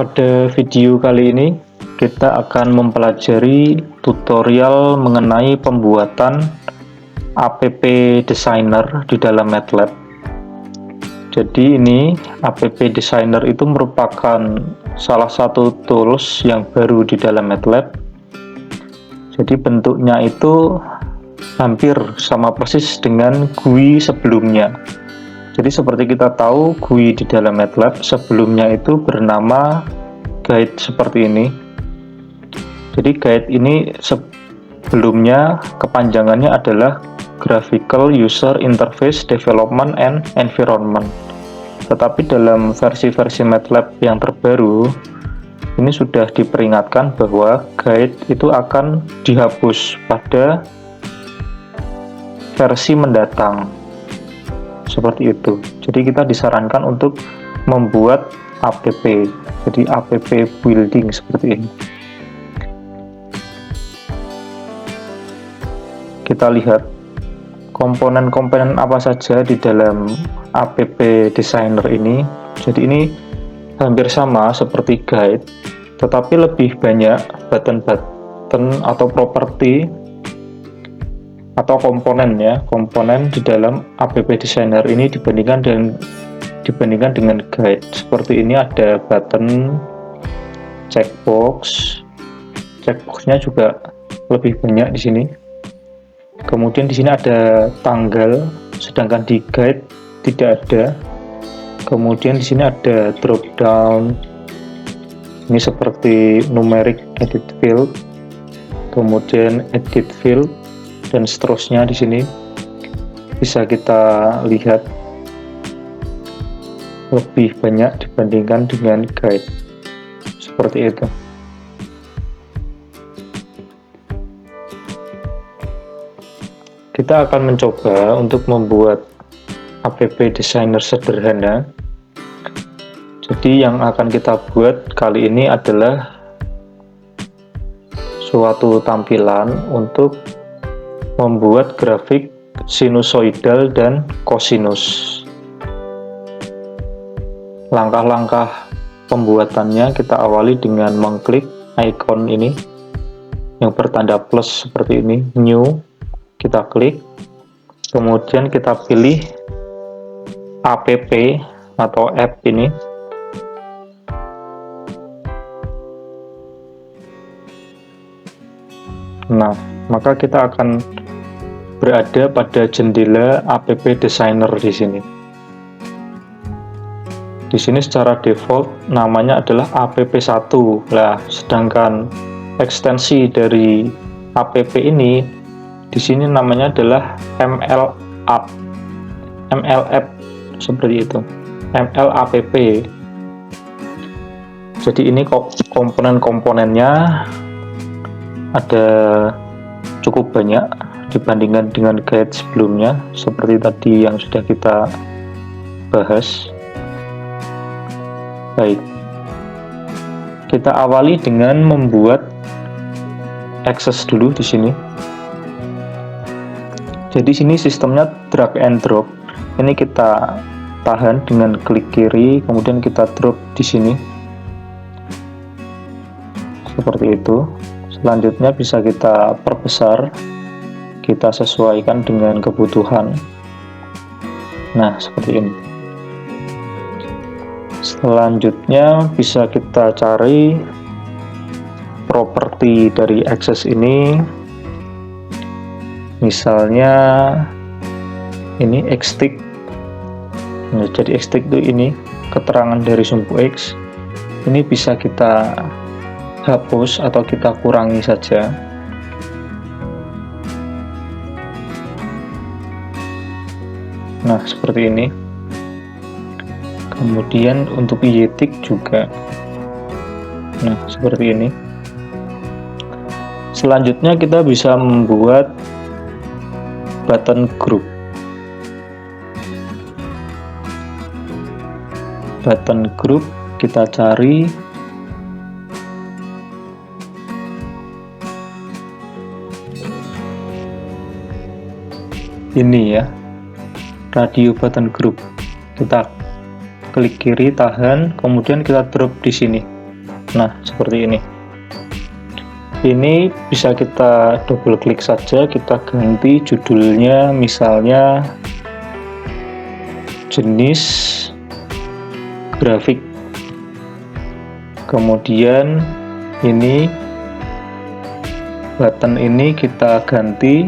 Pada video kali ini kita akan mempelajari tutorial mengenai pembuatan app designer di dalam MATLAB. Jadi ini app designer itu merupakan salah satu tools yang baru di dalam MATLAB. Jadi bentuknya itu hampir sama persis dengan GUI sebelumnya. Jadi seperti kita tahu, GUI di dalam MATLAB sebelumnya itu bernama guide seperti ini. Jadi guide ini sebelumnya kepanjangannya adalah Graphical User Interface Development and Environment. Tetapi dalam versi-versi MATLAB yang terbaru, ini sudah diperingatkan bahwa guide itu akan dihapus pada versi mendatang. Seperti itu. Jadi kita disarankan untuk membuat app, jadi app building seperti ini. Kita lihat komponen-komponen apa saja di dalam app designer ini. Jadi ini hampir sama seperti guide, tetapi lebih banyak button-button atau properti atau komponen di dalam app designer ini dibandingkan dengan guide. Seperti ini ada button, checkboxnya juga lebih banyak di sini. Kemudian di sini ada tanggal, sedangkan di guide tidak ada. Kemudian di sini ada drop down. Ini seperti numeric edit field, kemudian edit field, dan seterusnya. Di sini bisa kita lihat lebih banyak dibandingkan dengan guide. Seperti itu. Kita akan mencoba untuk membuat app designer sederhana. Jadi yang akan kita buat kali ini adalah suatu tampilan untuk membuat grafik sinusoidal dan kosinus. Langkah-langkah pembuatannya kita awali dengan mengklik icon ini yang bertanda plus seperti ini, new. Kita klik, kemudian kita pilih app atau app ini. Nah, maka kita akan berada pada jendela app designer di sini. Di sini secara default namanya adalah app1. Nah, sedangkan ekstensi dari app ini di sini namanya adalah MLApp seperti itu, MLApp. Jadi ini komponen-komponennya ada cukup banyak dibandingkan dengan guide sebelumnya, seperti tadi yang sudah kita bahas. Baik, kita awali dengan membuat akses dulu di sini. Jadi sini sistemnya drag and drop. Ini kita tahan dengan klik kiri, kemudian kita drop di sini. Seperti itu. Selanjutnya bisa kita perbesar, kita sesuaikan dengan kebutuhan. Nah, seperti ini. Selanjutnya bisa kita cari properti dari akses ini. Misalnya ini xtick. Nah, jadi xtick itu ini keterangan dari sumbu X. Ini bisa kita hapus atau kita kurangi saja. Nah, seperti ini. Kemudian untuk y-tick juga. Nah, seperti ini. Selanjutnya kita bisa membuat button group. Button group kita cari ini ya, radio button group. Kita klik kiri, tahan, kemudian kita drop di sini. Nah, seperti ini. Ini bisa kita double klik saja, kita ganti judulnya, misalnya jenis grafik. Kemudian ini button ini kita ganti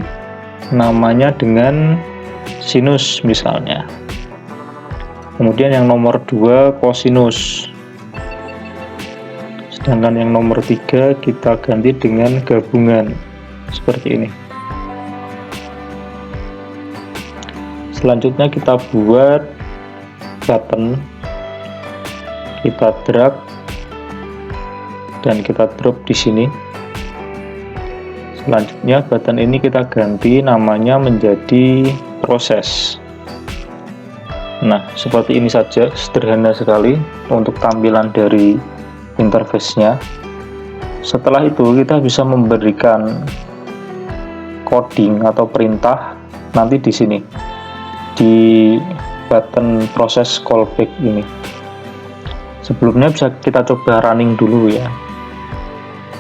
namanya dengan sinus misalnya. Kemudian yang nomor 2 kosinus. Sedangkan yang nomor 3 kita ganti dengan gabungan seperti ini. Selanjutnya kita buat button, kita drag dan kita drop di sini. Selanjutnya button ini kita ganti namanya menjadi proses. Nah, seperti ini saja, sederhana sekali untuk tampilan dari interface-nya. Setelah itu kita bisa memberikan coding atau perintah nanti di sini di button proses callback ini. Sebelumnya bisa kita coba running dulu ya,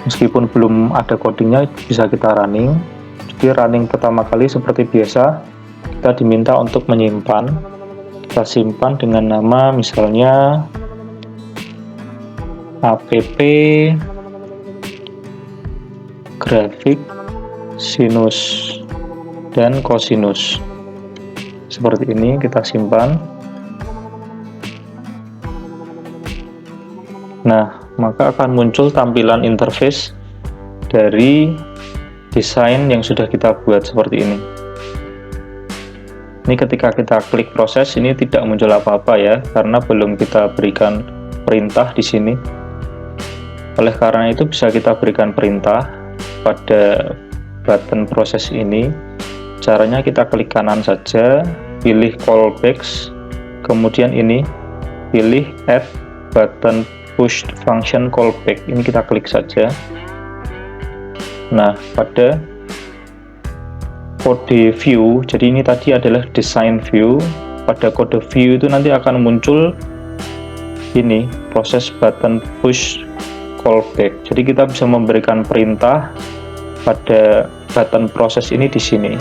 meskipun belum ada codingnya bisa kita running. Jadi running pertama kali seperti biasa kita diminta untuk menyimpan. Kita simpan dengan nama misalnya app grafik sinus dan kosinus. Seperti ini kita simpan. Nah, maka akan muncul tampilan interface dari desain yang sudah kita buat seperti ini. Ini ketika kita klik proses ini tidak muncul apa-apa ya, karena belum kita berikan perintah di sini. Oleh karena itu bisa kita berikan perintah pada button proses ini. Caranya kita klik kanan saja, pilih callbacks, kemudian ini pilih add button push function callback. Ini kita klik saja. Nah, pada kode view, jadi ini tadi adalah design view. Pada kode view itu nanti akan muncul ini proses button push callback. Jadi kita bisa memberikan perintah pada button proses ini di sini.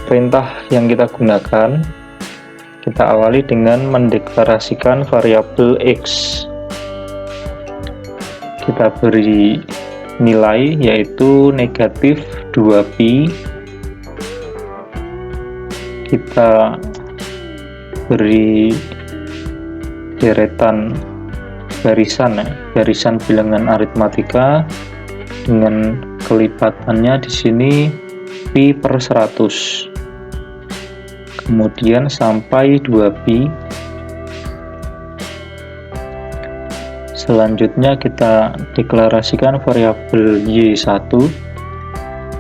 Perintah yang kita gunakan, kita awali dengan mendeklarasikan variabel x. Kita beri nilai yaitu negatif 2pi. Kita beri deretan barisan bilangan aritmatika dengan kelipatannya di sini pi per 100. Kemudian sampai 2pi. Selanjutnya kita deklarasikan variabel y1.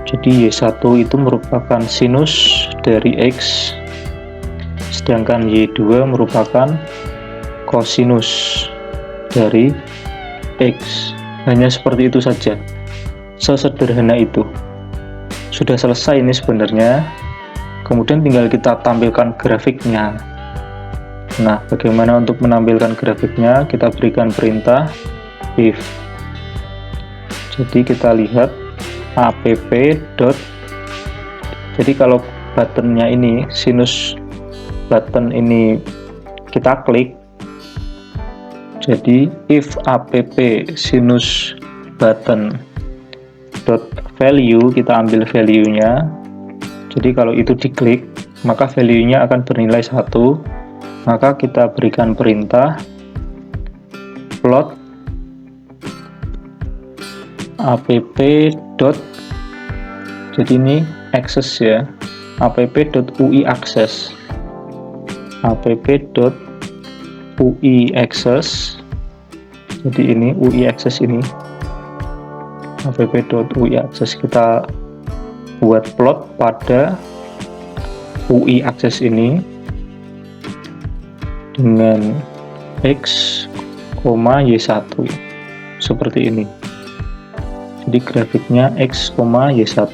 Jadi y1 itu merupakan sinus dari x, sedangkan y2 merupakan kosinus dari x. Hanya seperti itu saja, sesederhana itu. Sudah selesai ini sebenarnya. Kemudian tinggal kita tampilkan grafiknya. Nah, bagaimana untuk menampilkan grafiknya? Kita berikan perintah if. Jadi kita lihat app dot. Jadi kalau buttonnya ini, sinus button ini kita klik, jadi if app sinus button dot value, kita ambil value-nya. Jadi kalau itu diklik, maka value-nya akan bernilai 1. Maka kita berikan perintah plot app dot, jadi ini access ya, app dot ui access, app dot ui access. Jadi ini ui access, ini app dot ui access. Kita buat plot pada ui access ini dengan x, y1 seperti ini. Jadi grafiknya x, y1.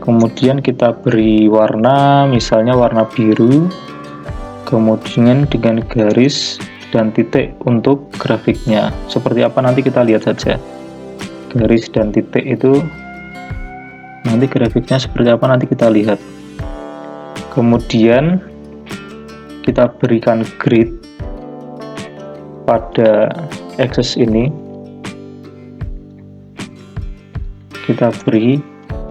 Kemudian kita beri warna, misalnya warna biru, kemudian dengan garis dan titik untuk grafiknya. Seperti apa nanti kita lihat saja. Garis dan titik itu nanti grafiknya seperti apa nanti kita lihat. Kemudian kita berikan grid pada akses ini. Kita beri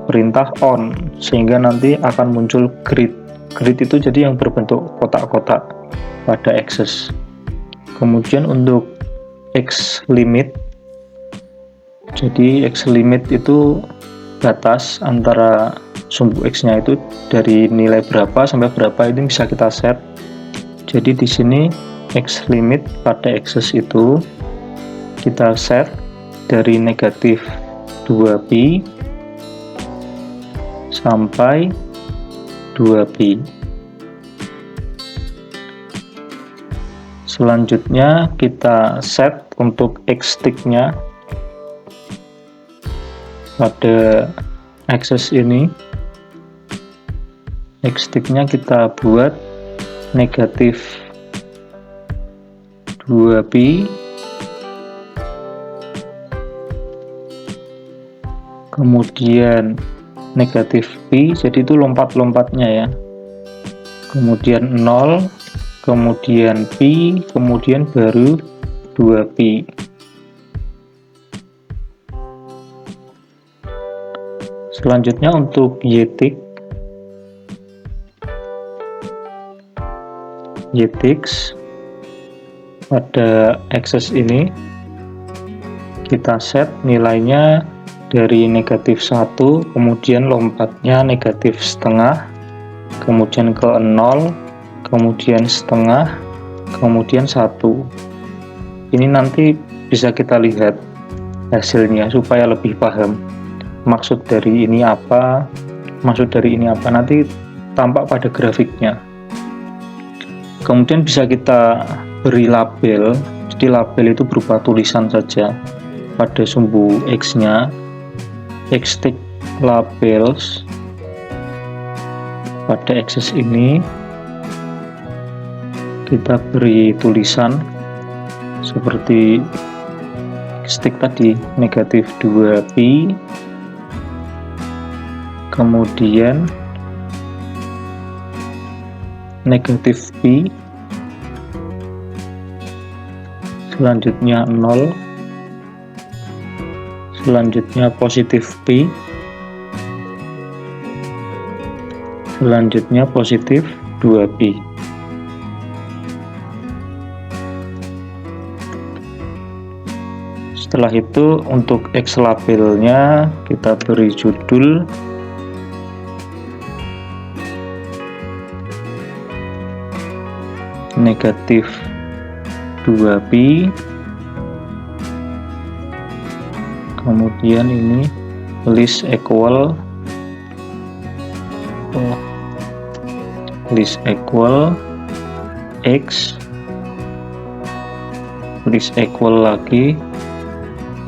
perintah on sehingga nanti akan muncul grid. Grid itu jadi yang berbentuk kotak-kotak pada akses. Kemudian untuk X limit, jadi X limit itu batas antara sumbu X-nya itu dari nilai berapa sampai berapa, ini bisa kita set. Jadi di sini X limit pada akses itu kita set dari negatif 2pi sampai 2pi. Selanjutnya kita set untuk X stick-nya pada akses ini. X stick-nya kita buat negatif 2pi, kemudian negatif pi, jadi itu lompat-lompatnya ya. Kemudian 0, kemudian pi, kemudian baru 2pi. Selanjutnya untuk y-tick pada akses ini kita set nilainya dari negatif 1, kemudian lompatnya negatif setengah, kemudian ke 0, kemudian setengah, kemudian 1. Ini nanti bisa kita lihat hasilnya supaya lebih paham maksud dari ini apa, nanti tampak pada grafiknya. Kemudian bisa kita beri label, jadi label itu berupa tulisan saja pada sumbu X-nya. X-stick labels pada akses ini kita beri tulisan seperti X-stick tadi, negatif 2pi, kemudian negatif pi, selanjutnya 0, selanjutnya positif pi, selanjutnya positif 2pi. Setelah itu untuk X labelnya kita beri judul negatif 2pi, kemudian ini list equal X, list equal lagi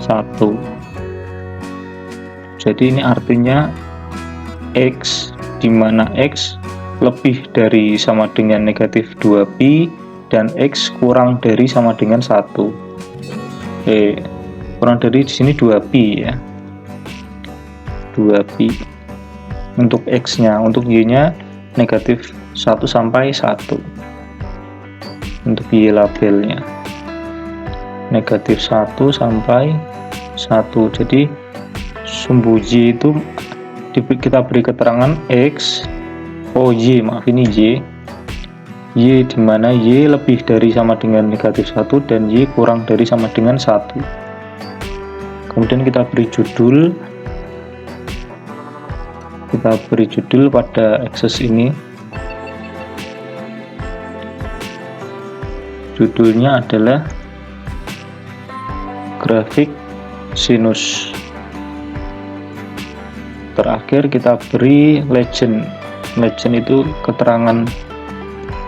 1. Jadi ini artinya X, dimana X lebih dari sama dengan negatif 2pi dan X kurang dari sama dengan 1. Kurang dari di sini 2pi ya. 2pi untuk X-nya, untuk Y-nya negatif 1 sampai 1. Untuk Y labelnya negatif 1 sampai 1. Jadi sumbu Y itu kita beri keterangan X, Y dimana Y lebih dari sama dengan negatif 1 dan Y kurang dari sama dengan 1. Kemudian kita beri judul, pada akses ini. Judulnya adalah grafik sinus. Terakhir kita beri legend itu keterangan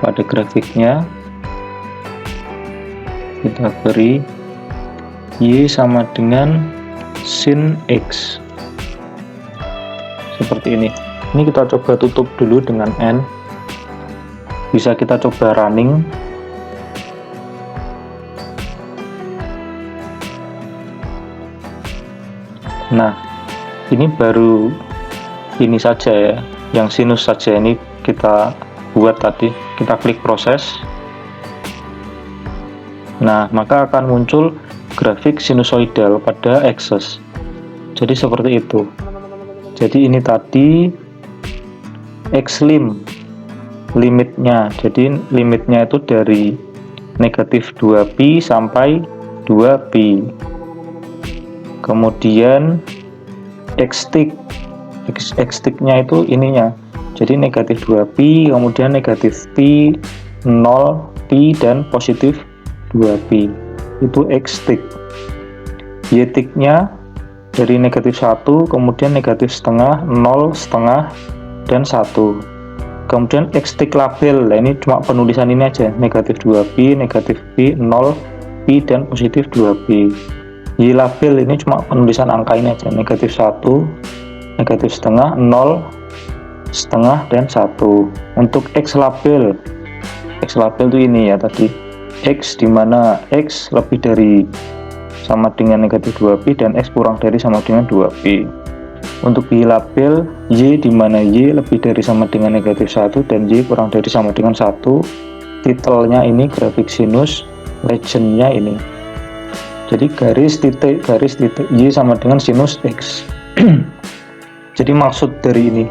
pada grafiknya. Kita beri Y sama dengan sin X, seperti ini. Ini kita coba tutup dulu dengan N. Bisa kita coba running. Nah, ini baru ini saja ya, yang sinus saja ini kita buat tadi. Kita klik proses. Nah, maka akan muncul grafik sinusoidal pada akses. Jadi seperti itu. Jadi ini tadi X-lim limitnya. Jadi limitnya itu dari negatif 2pi sampai 2pi. Kemudian X-stick-nya itu ininya. Jadi negatif 2pi, kemudian negatif pi, 0, pi, dan positif 2pi. Itu X-stick. Y-stick-nya dari negatif 1, kemudian negatif setengah, 0, setengah, dan 1. Kemudian X-stick label, nah ini cuma penulisan ini aja, negatif 2pi, negatif pi, 0, pi, dan positif 2pi. Y label ini cuma penulisan angka ini aja, negatif 1, negatif setengah, 0, setengah, dan 1. Untuk X label itu ini ya tadi, X dimana X lebih dari sama dengan negatif 2pi dan X kurang dari sama dengan 2pi. Untuk Y label, Y dimana Y lebih dari sama dengan negatif 1 dan Y kurang dari sama dengan 1. Titelnya ini grafik sinus, legendnya ini. Jadi garis titik Y sama dengan sinus X. Jadi maksud dari ini,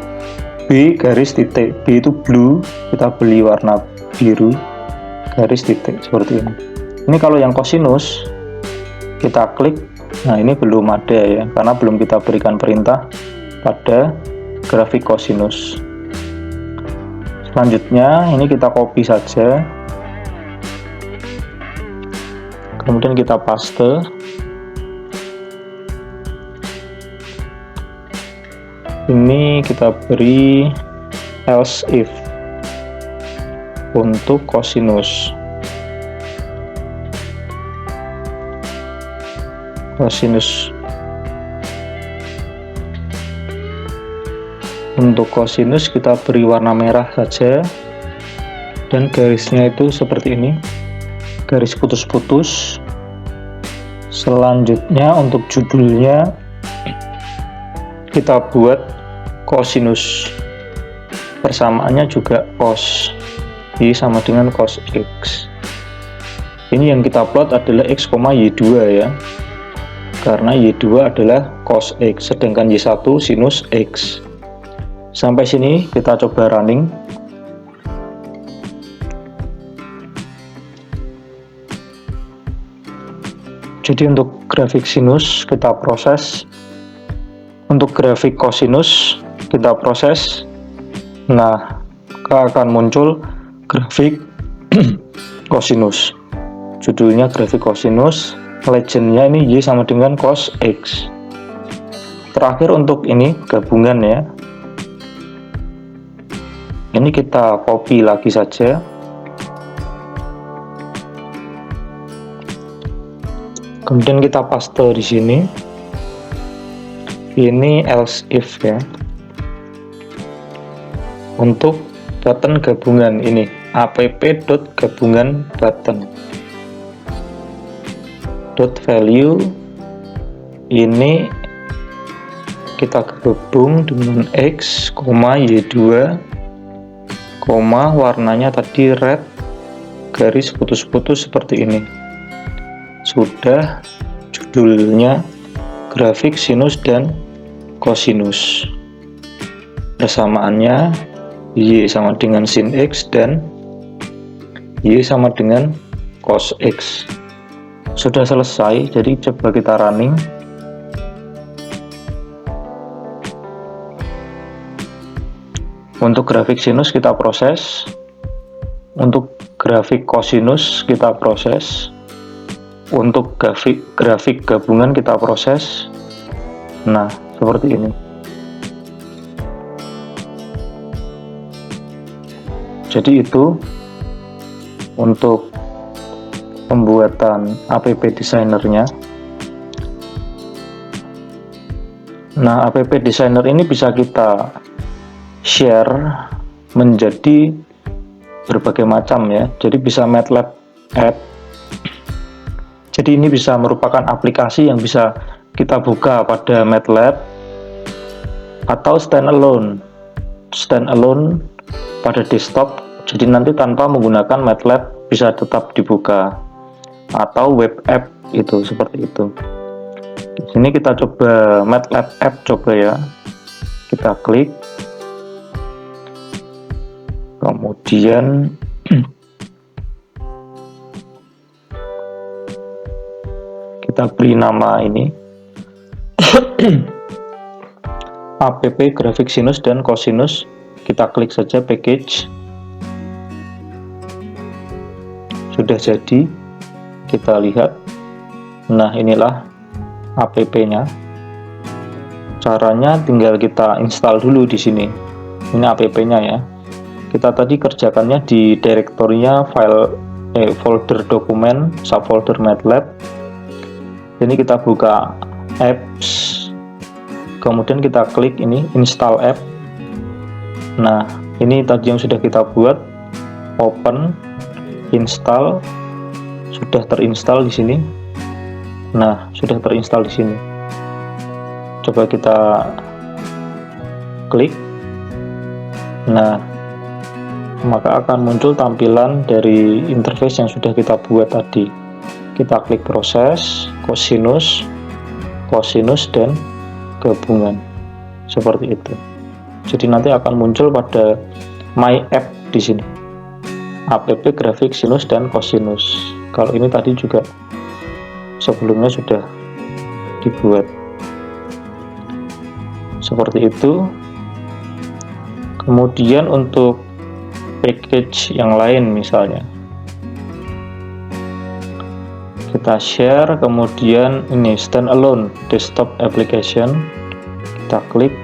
B garis titik, B itu blue, kita beli warna biru, garis titik seperti ini. Ini kalau yang kosinus, kita klik, nah ini belum ada ya, karena belum kita berikan perintah pada grafik kosinus. Selanjutnya ini kita copy saja, kemudian kita paste. Ini kita beri else if untuk kosinus. Untuk kosinus kita beri warna merah saja, dan garisnya itu seperti ini, garis putus-putus. Selanjutnya untuk judulnya kita buat kosinus, persamaannya juga cos Y sama dengan cos X. Ini yang kita plot adalah X, Y2 ya, karena Y2 adalah cos X, sedangkan Y1 sinus X. Sampai sini kita coba running. Jadi untuk grafik sinus kita proses, untuk grafik kosinus kita proses. Nah, akan muncul grafik kosinus. Judulnya grafik kosinus, legendnya ini Y sama dengan cos X. Terakhir untuk ini gabungan ya, ini kita copy lagi saja, kemudian kita paste di sini. Ini else if ya. Untuk button gabungan ini app.gabungan button .value ini kita gabung dengan X, Y2, warnanya tadi red, garis putus-putus seperti ini. Sudah, judulnya grafik sinus dan kosinus. Persamaannya Y sama dengan sin X dan Y sama dengan cos X. Sudah selesai, jadi coba kita running. Untuk grafik sinus kita proses, untuk grafik kosinus kita proses, untuk grafik gabungan kita proses. Nah, seperti ini. Jadi itu untuk pembuatan app designernya. Nah, app designer ini bisa kita share menjadi berbagai macam ya. Jadi bisa MATLAB app. Jadi ini bisa merupakan aplikasi yang bisa kita buka pada MATLAB atau standalone pada desktop, jadi nanti tanpa menggunakan MATLAB bisa tetap dibuka, atau web app itu seperti itu. Di sini kita coba MATLAB app, coba ya, kita klik, kemudian kita beri nama ini app grafik sinus dan kosinus. Kita klik saja package, sudah jadi, kita lihat. Nah, inilah app-nya. Caranya tinggal kita install dulu di sini. Ini app-nya ya. Kita tadi kerjakannya di direktorinya folder dokumen, subfolder MATLAB. Ini kita buka apps, kemudian kita klik ini install app. Nah, ini tadi yang sudah kita buat, open, install, sudah terinstall di sini. Nah, sudah terinstall di sini. Coba kita klik. Nah, maka akan muncul tampilan dari interface yang sudah kita buat tadi. Kita klik proses, kosinus, dan gabungan. Seperti itu. Jadi nanti akan muncul pada My App di sini. App grafik sinus dan kosinus. Kalau ini tadi juga sebelumnya sudah dibuat. Seperti itu. Kemudian untuk package yang lain misalnya, kita share, kemudian ini standalone desktop application, kita klik.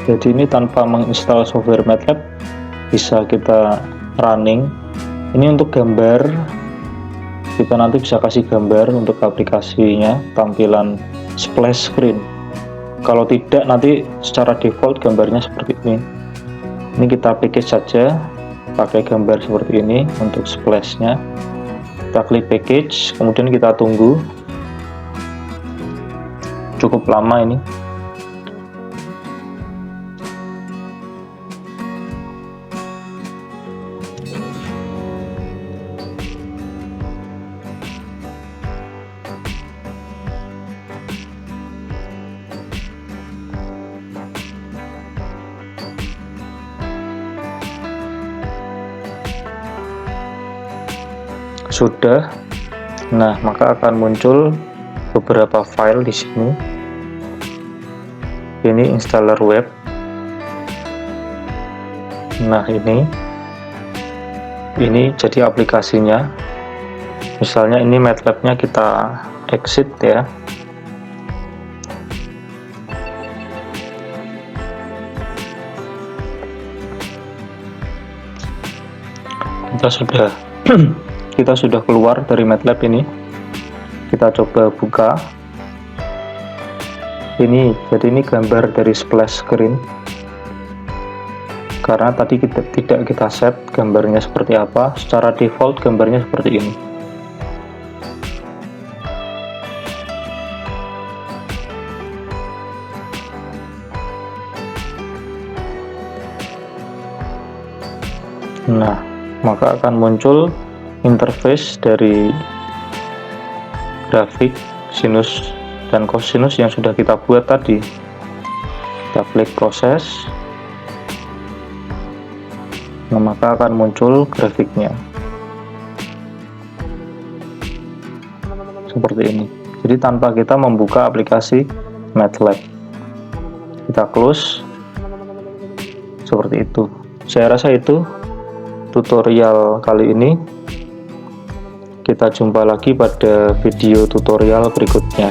Jadi ini tanpa menginstal software MATLAB bisa kita running. Ini untuk gambar, kita nanti bisa kasih gambar untuk aplikasinya, tampilan splash screen. Kalau tidak, nanti secara default gambarnya seperti ini. Ini kita package saja pakai gambar seperti ini untuk splashnya. Kita klik package, kemudian kita tunggu. Cukup lama ini. Sudah. Nah, maka akan muncul beberapa file di sini. Ini installer web. Nah, ini jadi aplikasinya. Misalnya ini MATLAB-nya kita exit ya. Kita sudah keluar dari MATLAB ini. Kita coba buka. Jadi ini gambar dari splash screen. Karena tadi tidak kita set gambarnya seperti apa. Secara default gambarnya seperti ini. Nah, maka akan muncul interface dari grafik sinus dan kosinus yang sudah kita buat tadi. Kita klik proses. Nah, maka akan muncul grafiknya seperti ini. Jadi tanpa kita membuka aplikasi MATLAB, kita close seperti itu. Saya rasa itu tutorial kali ini. Kita jumpa lagi pada video tutorial berikutnya.